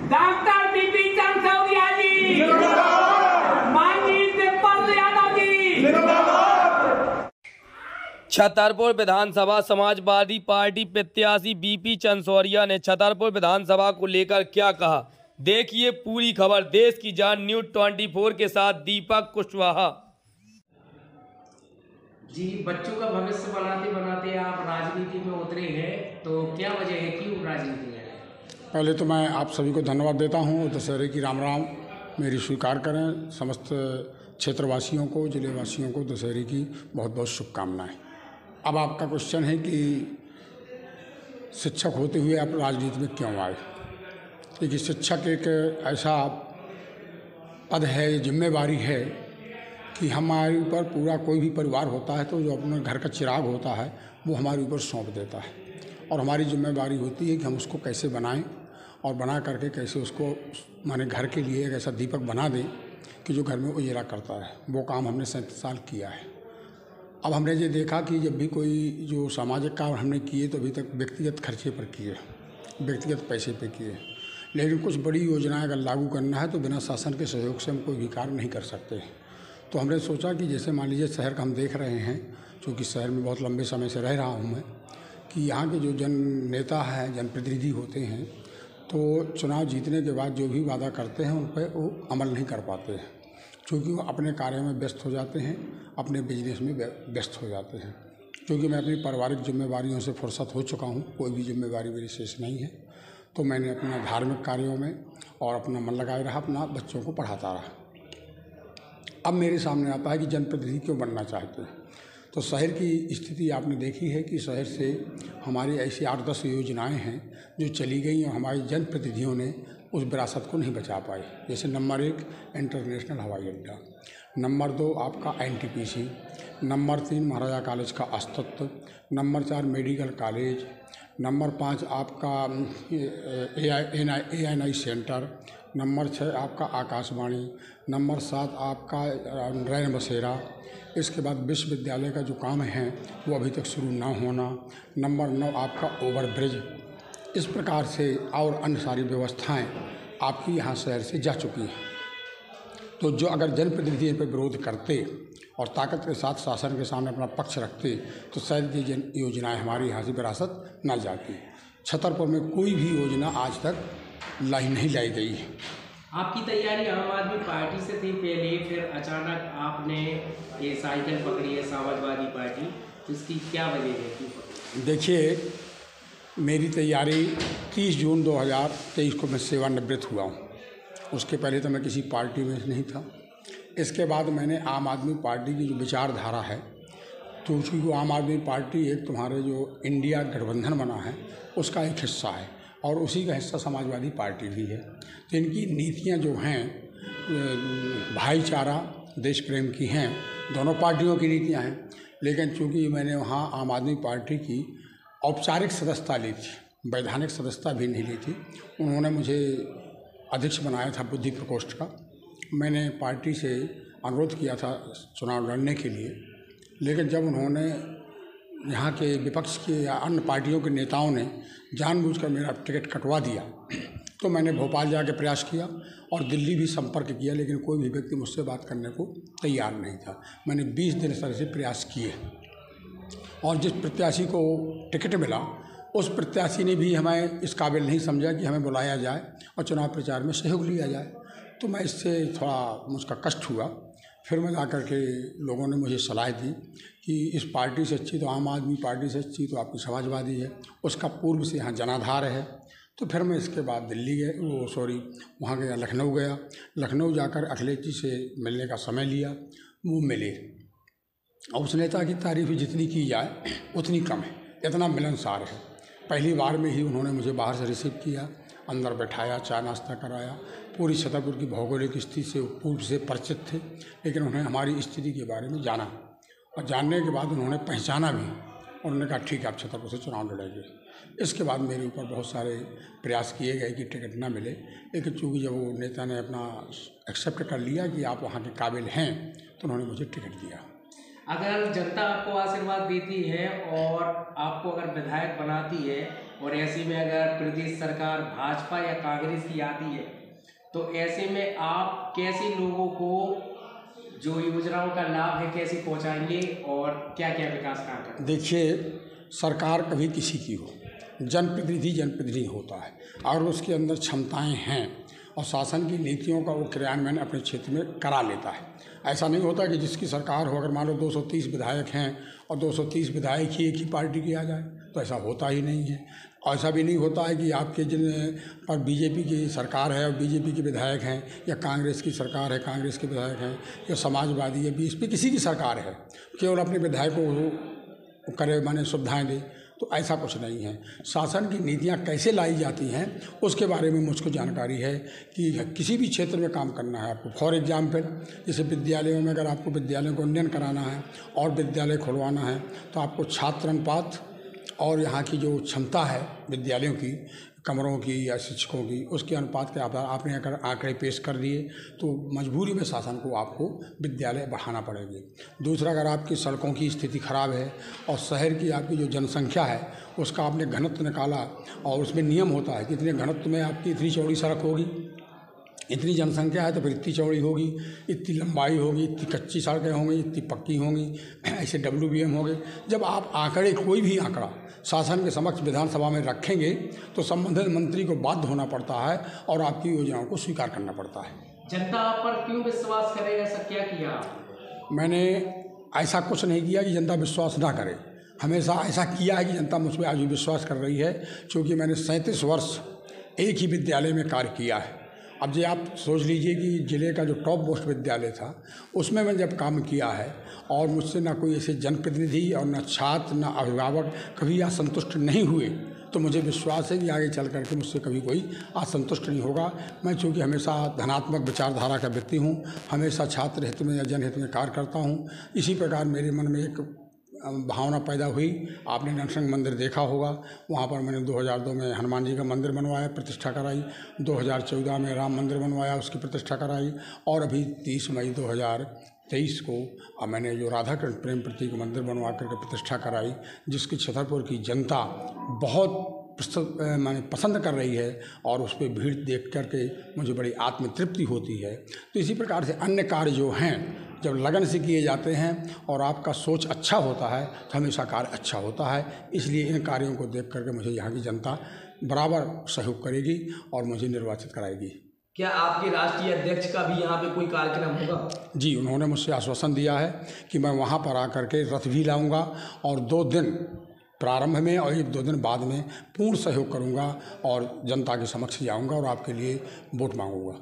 Doctor BP चंद्रशौर्या जी, माननीय विपल यादव जी। छतरपुर विधानसभा Samajwadi party प्रत्याशी BP चंद्रशौर्या ने छतरपुर विधानसभा को लेकर क्या कहा, देखिए पूरी खबर। देश की जान न्यूज़ 24 के साथ दीपक कुशवाहा। जी, बच्चों का भविष्य बनाते बनाते आप राजनीति में उतरे हैं, तो क्या वजह है, क्यों राजनीति में आए? पहले तो मैं आप सभी को धन्यवाद देता हूं। दशहरे की राम राम मेरी स्वीकार करें। समस्त क्षेत्रवासियों को, जिले वासियों को दशहरे की बहुत बहुत शुभकामनाएं। अब आपका क्वेश्चन है कि शिक्षक होते हुए आप राजनीति में क्यों आए। देखिए, शिक्षक एक ऐसा पद है, जिम्मेवारी है कि हमारे ऊपर पूरा कोई भी परिवार होता है तो जो अपने घर का चिराग होता है वो हमारे ऊपर सौंप देता है, और हमारी जिम्मेवारी होती है कि हम उसको कैसे बनाएं और बना करके कैसे उसको माने घर के लिए एक ऐसा दीपक बना दें कि जो घर में उजियारा करता है। वो काम हमने 37 साल किया है। अब हमने ये देखा कि जब भी कोई जो सामाजिक काम हमने किए तो अभी तक व्यक्तिगत खर्चे पर किए, व्यक्तिगत पैसे पे किए, लेकिन कुछ बड़ी योजनाएं अगर लागू करना है तो बिना शासन के सहयोग से हम कोई भी कार्य नहीं कर सकते। तो हमने सोचा कि जैसे मान लीजिए शहर का हम देख रहे हैं, क्योंकि शहर में बहुत लंबे समय से रह रहा हूँ मैं, कि यहाँ के जो जन नेता हैं, जनप्रतिनिधि होते हैं, तो चुनाव जीतने के बाद जो भी वादा करते हैं उन पर वो अमल नहीं कर पाते हैं, क्योंकि वो अपने कार्य में व्यस्त हो जाते हैं, अपने बिजनेस में व्यस्त हो जाते हैं। क्योंकि मैं अपनी पारिवारिक जिम्मेवारियों से फुर्सत हो चुका हूँ, कोई भी जिम्मेवारी मेरी शेष नहीं है, तो मैंने अपना धार्मिक कार्यों में और अपना मन लगाए रहा, अपना बच्चों को पढ़ाता रहा। अब मेरे सामने आता है कि जनप्रतिनिधि क्यों बनना चाहते हैं। तो शहर की स्थिति आपने देखी है कि शहर से हमारी ऐसी 8-10 योजनाएं हैं जो चली गई और हमारे जनप्रतिनिधियों ने उस विरासत को नहीं बचा पाई। जैसे नंबर 1 इंटरनेशनल हवाई अड्डा, नंबर 2 आपका NTPC, नंबर 3 महाराजा कॉलेज का अस्तित्व, नंबर 4 मेडिकल कॉलेज, नंबर 5 आपका ANI सेंटर, नंबर 6 आपका आकाशवाणी, नंबर 7 आपका रैन बसेरा। इसके बाद विश्वविद्यालय का जो काम है वो अभी तक शुरू ना होना, नंबर 9 आपका ओवरब्रिज। इस प्रकार से और अन्य सारी व्यवस्थाएं आपकी यहाँ शहर से जा चुकी हैं। तो जो अगर जनप्रतिनिधि इन पर विरोध करते और ताकत के साथ शासन के सामने अपना पक्ष रखते तो शायद ये जन योजनाएँ हमारी यहाँ से विरासत न जाती। छतरपुर में कोई भी योजना आज तक नहीं लाई गई है। आपकी तैयारी आम आदमी पार्टी से थी पहले, फिर अचानक आपने ये साइकिल पकड़ी है समाजवादी पार्टी, तो इसकी क्या वजह है? देखिए, मेरी तैयारी 30 जून 2023 को मैं सेवानिवृत्त हुआ हूँ। उसके पहले तो मैं किसी पार्टी में नहीं था। इसके बाद मैंने आम आदमी पार्टी की जो विचारधारा है, तो उसकी वो आम आदमी पार्टी एक तुम्हारे जो इंडिया गठबंधन बना है उसका एक हिस्सा है, और उसी का हिस्सा समाजवादी पार्टी भी है। तो इनकी नीतियां जो हैं भाईचारा, देश प्रेम की हैं, दोनों पार्टियों की नीतियां हैं। लेकिन चूँकि मैंने वहाँ आम आदमी पार्टी की औपचारिक सदस्यता ली थी, वैधानिक सदस्यता भी नहीं ली थी। उन्होंने मुझे अध्यक्ष बनाया था बुद्धि प्रकोष्ठ का। मैंने पार्टी से अनुरोध किया था चुनाव लड़ने के लिए, लेकिन जब उन्होंने यहाँ के विपक्ष के या अन्य पार्टियों के नेताओं ने जानबूझकर मेरा टिकट कटवा दिया, तो मैंने भोपाल जाके प्रयास किया और दिल्ली भी संपर्क किया, लेकिन कोई भी व्यक्ति मुझसे बात करने को तैयार नहीं था। मैंने 20 दिन इस तरह से प्रयास किए, और जिस प्रत्याशी को टिकट मिला उस प्रत्याशी ने भी हमें इस काबिल नहीं समझा कि हमें बुलाया जाए और चुनाव प्रचार में सहयोग लिया जाए। तो मैं इससे थोड़ा मुझका कष्ट हुआ। फिर मैं जाकर के लोगों ने मुझे सलाह दी कि इस पार्टी से अच्छी तो आम आदमी पार्टी से अच्छी तो आपकी समाजवादी है, उसका पूर्व से यहाँ जनाधार है। तो फिर मैं इसके बाद दिल्ली वहाँ गया, लखनऊ गया। लखनऊ जाकर अखिलेश जी से मिलने का समय लिया, वो मिले। और उस नेता की तारीफ जितनी की जाए उतनी कम है, इतना मिलनसार है। पहली बार में ही उन्होंने मुझे बाहर से रिसीव किया, अंदर बैठाया, चाय नाश्ता कराया। पूरी छतरपुर की भौगोलिक स्थिति से पूर्व से परिचित थे, लेकिन उन्हें हमारी स्थिति के बारे में जाना, और जानने के बाद उन्होंने पहचाना भी। उन्होंने कहा ठीक है, आप छतरपुर से चुनाव लड़ेंगे। इसके बाद मेरे ऊपर बहुत सारे प्रयास किए गए कि टिकट ना मिले, लेकिन चूँकि जब वो नेता ने अपना एक्सेप्ट कर लिया कि आप वहाँ के काबिल हैं, तो उन्होंने मुझे टिकट दिया। अगर जनता आपको आशीर्वाद देती है और आपको अगर विधायक बनाती है और ऐसे में अगर प्रदेश सरकार भाजपा या कांग्रेस की आती है, तो ऐसे में आप कैसे लोगों को जो योजनाओं का लाभ है कैसे पहुंचाएंगे और क्या क्या विकास कार्य करेंगे? देखिए, सरकार कभी किसी की हो, जनप्रतिनिधि होता है और उसके अंदर क्षमताएं हैं और शासन की नीतियों का वो क्रियान्वयन अपने क्षेत्र में करा लेता है। ऐसा नहीं होता कि जिसकी सरकार हो, अगर मान लो 230 विधायक हैं और 230 विधायक ही एक ही पार्टी की आ जाए, तो ऐसा होता ही नहीं है। ऐसा भी नहीं होता है कि आपके जिन पर बीजेपी की सरकार है और बीजेपी के विधायक हैं, या कांग्रेस की सरकार है, कांग्रेस के विधायक हैं, या समाजवादी या बीएसपी किसी की सरकार है, केवल अपने विधायकों को करे माने सुविधाएं दे, तो ऐसा कुछ नहीं है। शासन की नीतियां कैसे लाई जाती हैं उसके बारे में मुझको जानकारी है कि किसी भी क्षेत्र में काम करना है आपको। फॉर एग्जाम्पल, जैसे विद्यालयों में अगर आपको विद्यालयों को उन्नयन कराना है और विद्यालय खुलवाना है, तो आपको छात्र अनुपात और यहाँ की जो क्षमता है विद्यालयों की, कमरों की या शिक्षकों की, उसके अनुपात के आधार आपने अगर आंकड़े पेश कर दिए तो मजबूरी में शासन को आपको विद्यालय बढ़ाना पड़ेगी। दूसरा, अगर आपकी सड़कों की स्थिति खराब है और शहर की आपकी जो जनसंख्या है उसका आपने घनत्व निकाला और उसमें नियम होता है कि इतने घनत्व में आपकी इतनी चौड़ी सड़क होगी, इतनी जनसंख्या है तो फिर इतनी चौड़ी होगी, इतनी लंबाई होगी, इतनी कच्ची सड़कें होंगी, इतनी पक्की होंगी, ऐसे WBM होंगे। जब आप आंकड़े, कोई भी आंकड़ा शासन के समक्ष विधानसभा में रखेंगे तो संबंधित मंत्री को बाध्य होना पड़ता है और आपकी योजनाओं को स्वीकार करना पड़ता है। जनता आप पर क्यों विश्वास करेगा? ऐसा क्या किया? मैंने ऐसा कुछ नहीं किया कि जनता विश्वास ना करे। हमेशा ऐसा किया है कि जनता मुझ पर आज भी विश्वास कर रही है, क्योंकि मैंने 37 वर्ष एक ही विद्यालय में कार्य किया है। अब जी आप सोच लीजिए कि ज़िले का जो टॉप मोस्ट विद्यालय था उसमें मैंने जब काम किया है और मुझसे ना कोई ऐसे जनप्रतिनिधि और ना छात्र ना अभिभावक कभी असंतुष्ट नहीं हुए, तो मुझे विश्वास है कि आगे चल करके मुझसे कभी कोई असंतुष्ट नहीं होगा। मैं चूँकि हमेशा धनात्मक विचारधारा का व्यक्ति हूँ, हमेशा छात्र हित में या जनहित में कार्य करता हूँ। इसी प्रकार मेरे मन में एक भावना पैदा हुई। आपने नरसिंह मंदिर देखा होगा, वहाँ पर मैंने 2002 में हनुमान जी का मंदिर बनवाया, प्रतिष्ठा कराई। 2014 में राम मंदिर बनवाया, उसकी प्रतिष्ठा कराई। और अभी 30 मई 2023 को मैंने जो राधा कृष्ण प्रेम प्रतीक मंदिर बनवा करके प्रतिष्ठा कराई, जिसकी छतरपुर की जनता बहुत माने पसंद कर रही है और उस पर भीड़ देख करके मुझे बड़ी आत्मतृप्ति होती है। तो इसी प्रकार से अन्य कार्य जो हैं, जब लगन से किए जाते हैं और आपका सोच अच्छा होता है तो हमेशा कार्य अच्छा होता है। इसलिए इन कार्यों को देख करके मुझे यहाँ की जनता बराबर सहयोग करेगी और मुझे निर्वाचित कराएगी। क्या आपके राष्ट्रीय अध्यक्ष का भी यहाँ पे कोई कार्यक्रम होगा? जी, उन्होंने मुझसे आश्वासन दिया है कि मैं वहाँ पर आकर के रथ भी लाऊंगा और 2 दिन प्रारंभ में और 1-2 दिन बाद में पूर्ण सहयोग करूंगा और जनता के समक्ष जाऊंगा और आपके लिए वोट मांगूंगा।